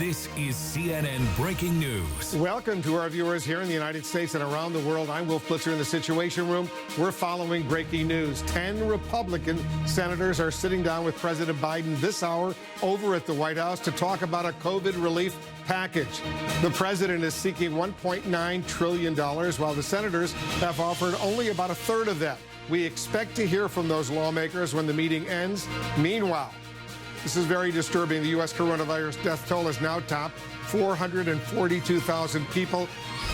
This is CNN Breaking News. Welcome to our viewers here in the United States and around the world. I'm Wolf Blitzer in the Situation Room. We're following breaking news. 10 Republican senators are sitting down with President Biden this hour over at the White House to talk about a COVID relief package. The president is seeking $1.9 trillion, while the senators have offered only about a third of that. We expect to hear from those lawmakers when the meeting ends. Meanwhile, this is very disturbing. The U.S. coronavirus death toll is now topped 442,000 people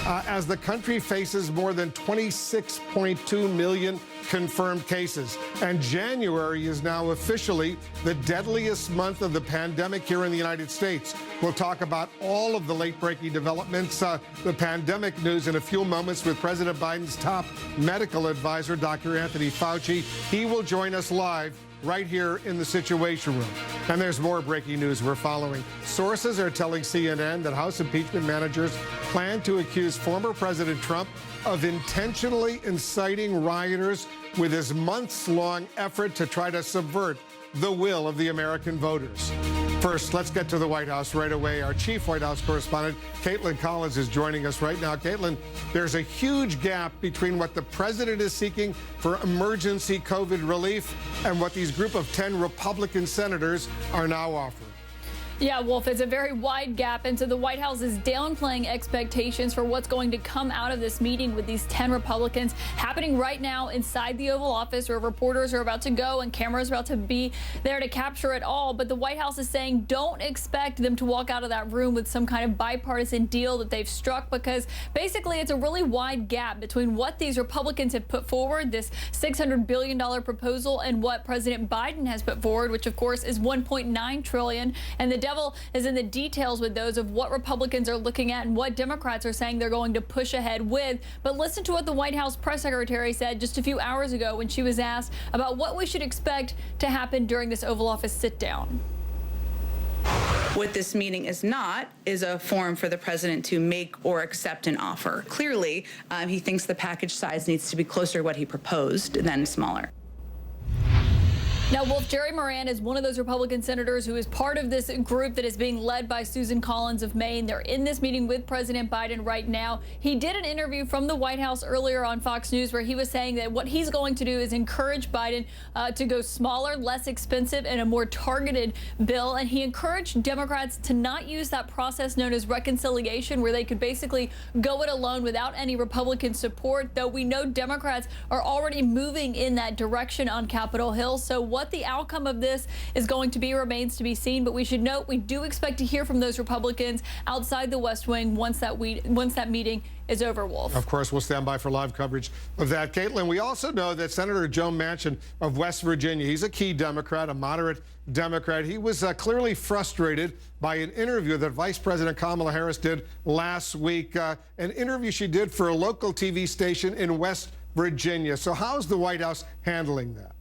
as the country faces more than 26.2 million confirmed cases. And January is now officially the deadliest month of the pandemic here in the United States. We'll talk about all of the late-breaking developments, the pandemic news in a few moments with President Biden's top medical advisor, Dr. Anthony Fauci. He will join us live right here in the Situation Room. And there's more breaking news we're following. Sources are telling CNN that House impeachment managers plan to accuse former President Trump of intentionally inciting rioters with his months-long effort to try to subvert the will of the American voters. First, let's get to the White House right away. Our chief White House correspondent, Caitlin Collins, is joining us right now. Caitlin, there's a huge gap between what the president is seeking for emergency COVID relief and what these group of 10 Republican senators are now offering. Yeah, Wolf, it's a very wide gap, and so the White House is downplaying expectations for what's going to come out of this meeting with these 10 Republicans happening right now inside the Oval Office, where reporters are about to go and cameras are about to be there to capture it all. But the White House is saying don't expect them to walk out of that room with some kind of bipartisan deal that they've struck, because basically it's a really wide gap between what these Republicans have put forward, this $600 billion proposal, and what President Biden has put forward, which of course is $1.9 trillion. And the devil is in the details with those of what Republicans are looking at and what Democrats are saying they're going to push ahead with. But listen to what the White House press secretary said just a few hours ago when she was asked about what we should expect to happen during this Oval Office sit-down. What this meeting is not is a forum for the president to make or accept an offer. Clearly, he thinks the package size needs to be closer to what he proposed than smaller. Now, Wolf, Jerry Moran is one of those Republican senators who is part of this group that is being led by Susan Collins of Maine. They're in this meeting with President Biden right now. He did an interview from the White House earlier on Fox News where he was saying that what he's going to do is encourage Biden to go smaller, less expensive, and a more targeted bill. And he encouraged Democrats to not use that process known as reconciliation, where they could basically go it alone without any Republican support, though we know Democrats are already moving in that direction on Capitol Hill. So what the outcome of this is going to be remains to be seen, but we should note we do expect to hear from those Republicans outside the West Wing once that meeting is over, Wolf. Of course, we'll stand by for live coverage of that. Caitlin, we also know that Senator Joe Manchin of West Virginia, he's a key Democrat, a moderate Democrat. He was clearly frustrated by an interview that Vice President Kamala Harris did last week, an interview she did for a local TV station in West Virginia. So how's the White House handling that?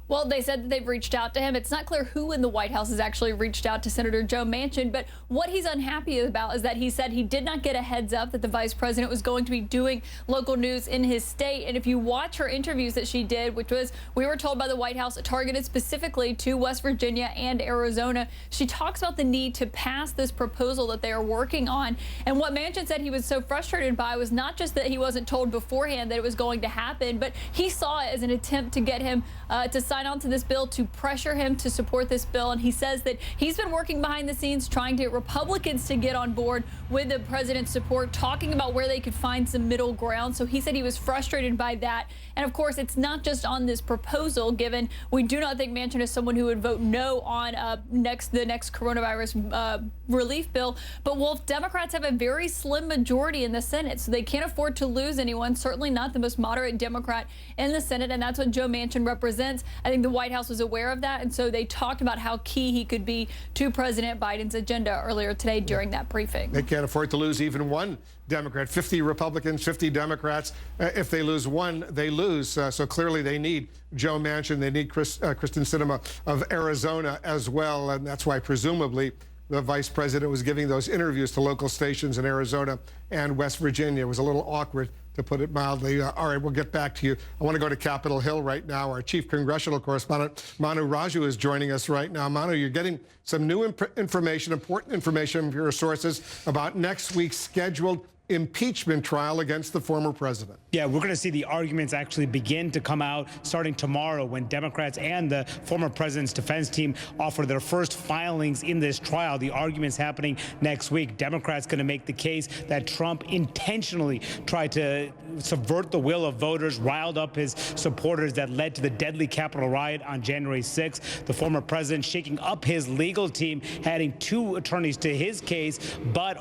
Well, they said that they've reached out to him. It's not clear who in the White House has actually reached out to Senator Joe Manchin, but what he's unhappy about is that he said he did not get a heads up that the vice president was going to be doing local news in his state. And if you watch her interviews that she did, which was, we were told by the White House, targeted specifically to West Virginia and Arizona, she talks about the need to pass this proposal that they are working on. And what Manchin said he was so frustrated by was not just that he wasn't told beforehand that it was going to happen, but he saw it as an attempt to get him to sign on to this bill, to pressure him to support this bill. And he says that he's been working behind the scenes trying to get Republicans to get on board with the president's support, talking about where they could find some middle ground. So he said he was frustrated by that. And of course, it's not just on this proposal, given we do not think Manchin is someone who would vote no on the next coronavirus relief bill. But Wolf, Democrats have a very slim majority in the Senate, so they can't afford to lose anyone, certainly not the most moderate Democrat in the Senate. And that's what Joe Manchin represents. I think the White House was aware of that, and so they talked about how key he could be to President Biden's agenda earlier today during that briefing. They can't afford to lose even one Democrat. 50 Republicans, 50 Democrats. If they lose one, they lose. So clearly they need Joe Manchin. They need Kristen Sinema of Arizona as well, and that's why presumably the vice president was giving those interviews to local stations in Arizona and West Virginia. It was a little awkward to put it mildly. All right, we'll get back to you. I want to go to Capitol Hill right now. Our chief congressional correspondent, Manu Raju, is joining us right now. Manu, you're getting some new information, important information from your sources about next week's scheduled impeachment trial against the former president. Yeah, we're going to see the arguments actually begin to come out starting tomorrow when Democrats and the former president's defense team offer their first filings in this trial. The arguments happening next week. Democrats going to make the case that Trump intentionally tried to subvert the will of voters, riled up his supporters that led to the deadly Capitol riot on January 6th. The former president shaking up his legal team, adding 2 attorneys to his case, but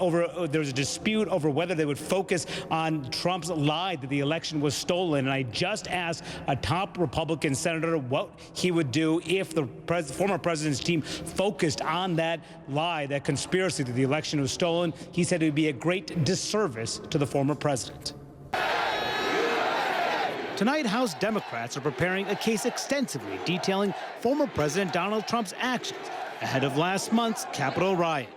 there was a dispute over whether they would focus on Trump's lie that the election was stolen. And I just asked a top Republican senator what he would do if the former president's team focused on that lie, that conspiracy that the election was stolen. He said it would be a great disservice to the former president. Tonight, House Democrats are preparing a case extensively detailing former President Donald Trump's actions ahead of last month's Capitol riot.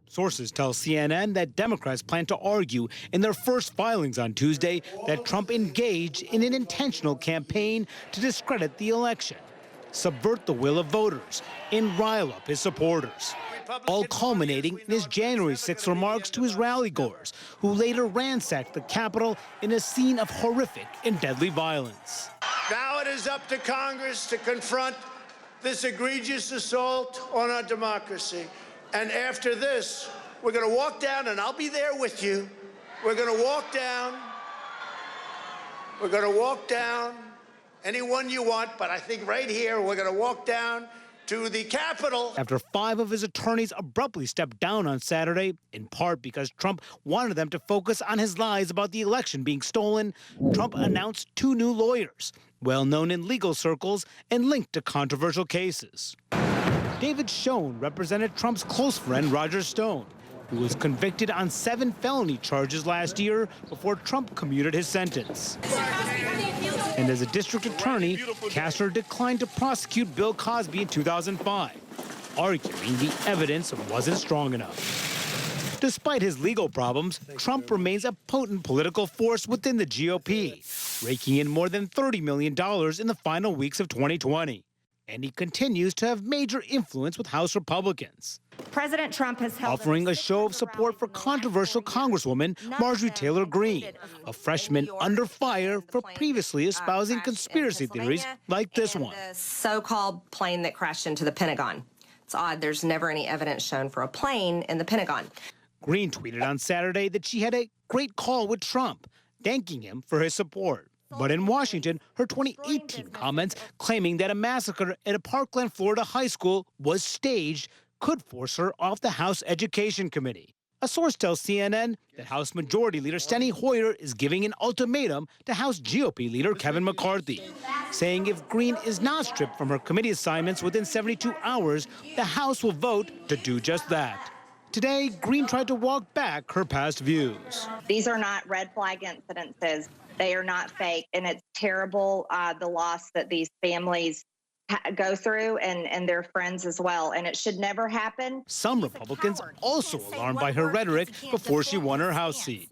Sources tell CNN that Democrats plan to argue in their first filings on Tuesday that Trump engaged in an intentional campaign to discredit the election, subvert the will of voters, and rile up his supporters, all culminating in his January 6th remarks to his rally-goers, who later ransacked the Capitol in a scene of horrific and deadly violence. Now it is up to Congress to confront this egregious assault on our democracy. And after this, we're going to walk down, and I'll be there with you. We're going to walk down. We're going to walk down anyone you want, but I think right here, we're going to walk down to the Capitol. After 5 of his attorneys abruptly stepped down on Saturday, in part because Trump wanted them to focus on his lies about the election being stolen, Trump announced 2 new lawyers, well known in legal circles and linked to controversial cases. David Schoen represented Trump's close friend Roger Stone, who was convicted on 7 felony charges last year before Trump commuted his sentence. And as a district attorney, Kastner declined to prosecute Bill Cosby in 2005, arguing the evidence wasn't strong enough. Despite his legal problems, Trump remains a potent political force within the GOP, raking in more than $30 million in the final weeks of 2020. And he continues to have major influence with House Republicans. President Trump has held offering a show of support for controversial Congresswoman Marjorie Taylor Greene, a freshman under fire for previously espousing conspiracy theories like this one. The so-called plane that crashed into the Pentagon. It's odd, there's never any evidence shown for a plane in the Pentagon. Greene tweeted on Saturday that she had a great call with Trump, thanking him for his support. But in Washington, her 2018 comments claiming that a massacre at a Parkland, Florida high school was staged could force her off the House Education Committee. A source tells CNN that House Majority Leader Steny Hoyer is giving an ultimatum to House GOP leader Kevin McCarthy, saying if Greene is not stripped from her committee assignments within 72 hours, the House will vote to do just that. Today, Greene tried to walk back her past views. These are not red flag incidences. They are not fake, and it's terrible, the loss that these families go through and their friends as well, and it should never happen. Some Republicans also alarmed by her rhetoric before she won her House seat.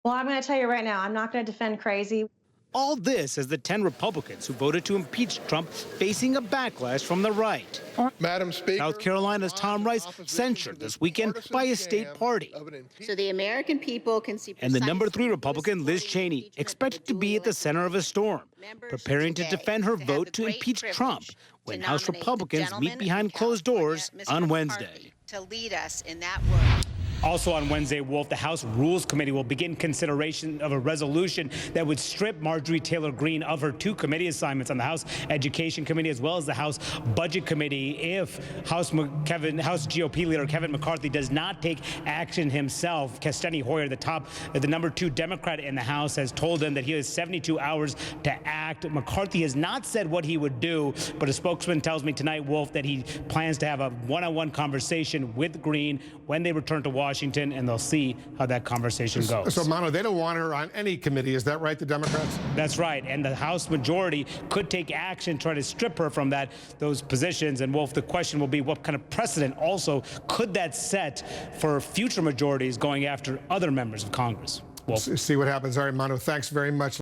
Well, I'm going to tell you right now, I'm not going to defend crazy. All this as the 10 Republicans who voted to impeach Trump facing a backlash from the right. Madam Speaker, South Carolina's Tom Rice censured this weekend by his state party. So the American people can see. And the number 3 Republican, Liz Cheney, expected to be at the center of a storm, preparing to defend her vote to impeach Trump when House Republicans meet behind closed doors on Wednesday. To lead us in that work. Also on Wednesday, Wolf, the House Rules Committee will begin consideration of a resolution that would strip Marjorie Taylor Greene of her 2 committee assignments on the House Education Committee as well as the House Budget Committee if House GOP leader Kevin McCarthy does not take action himself. Steny Hoyer, the number 2 Democrat in the House, has told him that he has 72 hours to act. McCarthy has not said what he would do, but a spokesman tells me tonight, Wolf, that he plans to have a one-on-one conversation with Greene when they return to Washington, and they'll see how that conversation goes. So, Mano, they don't want her on any committee. Is that right, the Democrats? That's right. And the House majority could take action, try to strip her from those positions. And, Wolf, the question will be what kind of precedent also could that set for future majorities going after other members of Congress? See what happens. All right, Manu, thanks very much.